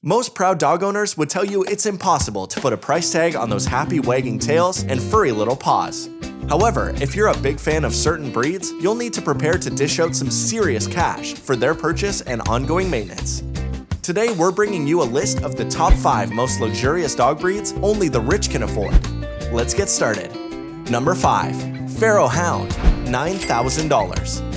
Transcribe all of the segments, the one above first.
Most proud dog owners would tell you it's impossible to put a price tag on those happy wagging tails and furry little paws. However, if you're a big fan of certain breeds, you'll need to prepare to dish out some serious cash for their purchase and ongoing maintenance. Today, we're bringing you a list of the top 5 most luxurious dog breeds only the rich can afford. Let's get started. Number 5. Pharaoh Hound, $9,000.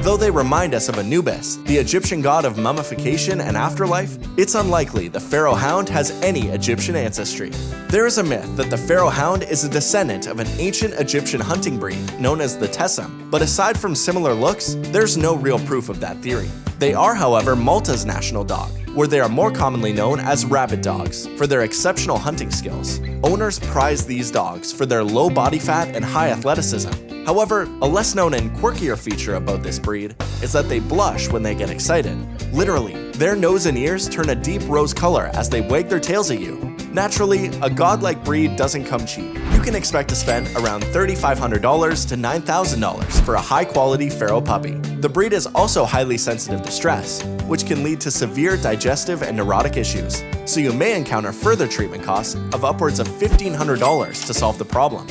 Though they remind us of Anubis, the Egyptian god of mummification and afterlife, it's unlikely the Pharaoh Hound has any Egyptian ancestry. There is a myth that the Pharaoh Hound is a descendant of an ancient Egyptian hunting breed known as the Tessem, but aside from similar looks, there's no real proof of that theory. They are, however, Malta's national dog, where they are more commonly known as rabbit dogs for their exceptional hunting skills. Owners prize these dogs for their low body fat and high athleticism. However, a less known and quirkier feature about this breed is that they blush when they get excited. Literally, their nose and ears turn a deep rose color as they wag their tails at you. Naturally, a godlike breed doesn't come cheap. You can expect to spend around $3,500 to $9,000 for a high-quality Pharaoh puppy. The breed is also highly sensitive to stress, which can lead to severe digestive and neurotic issues, so you may encounter further treatment costs of upwards of $1,500 to solve the problem.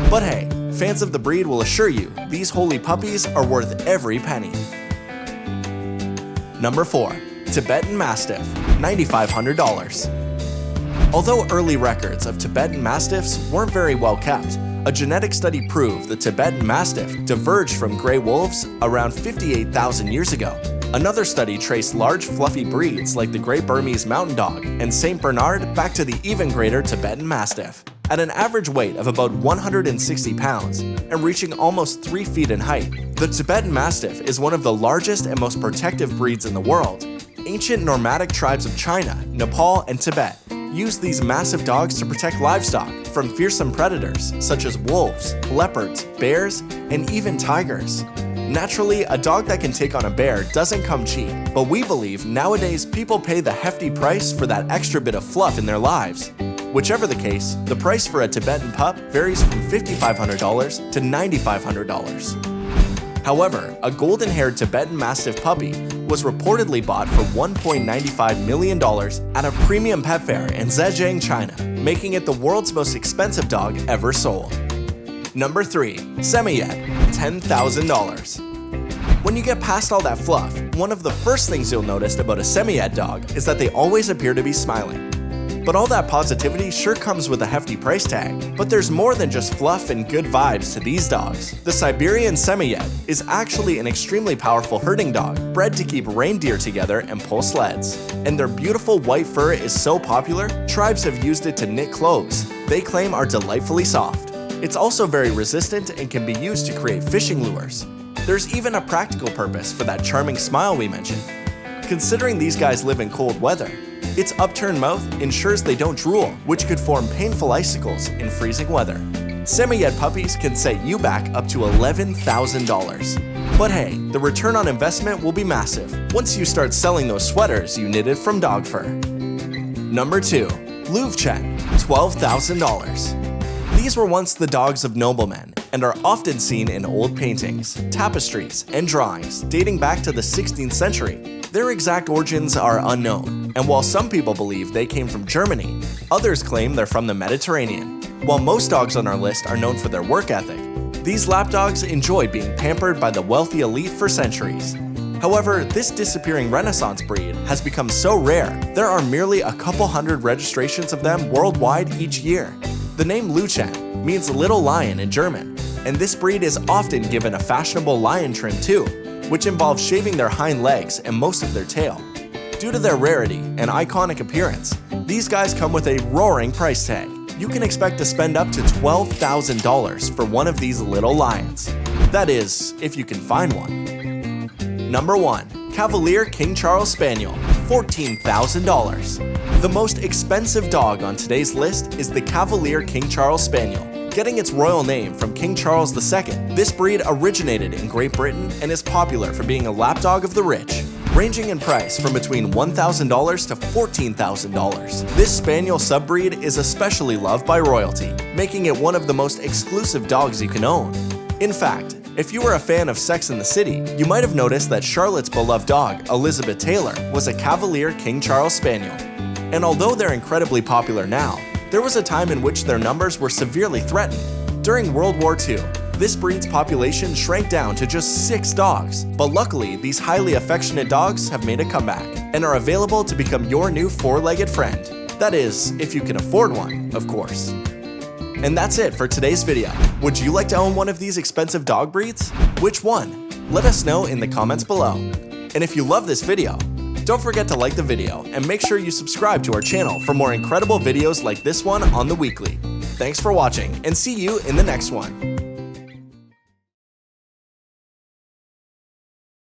But hey, fans of the breed will assure you these holy puppies are worth every penny. Number 4. Tibetan Mastiff, $9,500. Although early records of Tibetan Mastiffs weren't very well kept, a genetic study proved the Tibetan Mastiff diverged from gray wolves around 58,000 years ago. Another study traced large fluffy breeds like the Great Burmese Mountain Dog and St. Bernard back to the even greater Tibetan Mastiff. At an average weight of about 160 pounds and reaching almost 3 feet in height, the Tibetan Mastiff is one of the largest and most protective breeds in the world. Ancient nomadic tribes of China, Nepal, and Tibet used these massive dogs to protect livestock from fearsome predators such as wolves, leopards, bears, and even tigers. Naturally, a dog that can take on a bear doesn't come cheap, but we believe nowadays people pay the hefty price for that extra bit of fluff in their lives. Whichever the case, the price for a Tibetan pup varies from $5,500 to $9,500. However, a golden-haired Tibetan Mastiff puppy was reportedly bought for $1.95 million at a premium pet fair in Zhejiang, China, making it the world's most expensive dog ever sold. Number 3. Semiyet, $10,000. When you get past all that fluff, one of the first things you'll notice about a Semiyet dog is that they always appear to be smiling. But all that positivity sure comes with a hefty price tag. But there's more than just fluff and good vibes to these dogs. The Siberian Semiyet is actually an extremely powerful herding dog, bred to keep reindeer together and pull sleds. And their beautiful white fur is so popular, tribes have used it to knit clothes they claim are delightfully soft. It's also very resistant and can be used to create fishing lures. There's even a practical purpose for that charming smile we mentioned. Considering these guys live in cold weather, its upturned mouth ensures they don't drool, which could form painful icicles in freezing weather. Semiyet puppies can set you back up to $11,000. But hey, the return on investment will be massive once you start selling those sweaters you knitted from dog fur. Number 2. Lucha, $12,000. These were once the dogs of noblemen and are often seen in old paintings, tapestries, and drawings dating back to the 16th century. Their exact origins are unknown, and while some people believe they came from Germany, others claim they're from the Mediterranean. While most dogs on our list are known for their work ethic, these lapdogs enjoy being pampered by the wealthy elite for centuries. However, this disappearing Renaissance breed has become so rare, there are merely a couple hundred registrations of them worldwide each year. The name Lucha means little lion in German, and this breed is often given a fashionable lion trim too, which involves shaving their hind legs and most of their tail. Due to their rarity and iconic appearance, these guys come with a roaring price tag. You can expect to spend up to $12,000 for one of these little lions. That is, if you can find one. Number 1. Cavalier King Charles Spaniel, $14,000. The most expensive dog on today's list is the Cavalier King Charles Spaniel. Getting its royal name from King Charles II, this breed originated in Great Britain and is popular for being a lapdog of the rich, ranging in price from between $1,000 to $14,000. This Spaniel subbreed is especially loved by royalty, making it one of the most exclusive dogs you can own. In fact, If you were a fan of Sex and the City, you might have noticed that Charlotte's beloved dog, Elizabeth Taylor, was a Cavalier King Charles Spaniel. And although they're incredibly popular now, there was a time in which their numbers were severely threatened. During World War II, this breed's population shrank down to just 6 dogs, but luckily these highly affectionate dogs have made a comeback and are available to become your new 4-legged friend. That is, if you can afford one, of course. And that's it for today's video. Would you like to own one of these expensive dog breeds? Which one? Let us know in the comments below. And if you love this video, don't forget to like the video and make sure you subscribe to our channel for more incredible videos like this one on the weekly. Thanks for watching and see you in the next one.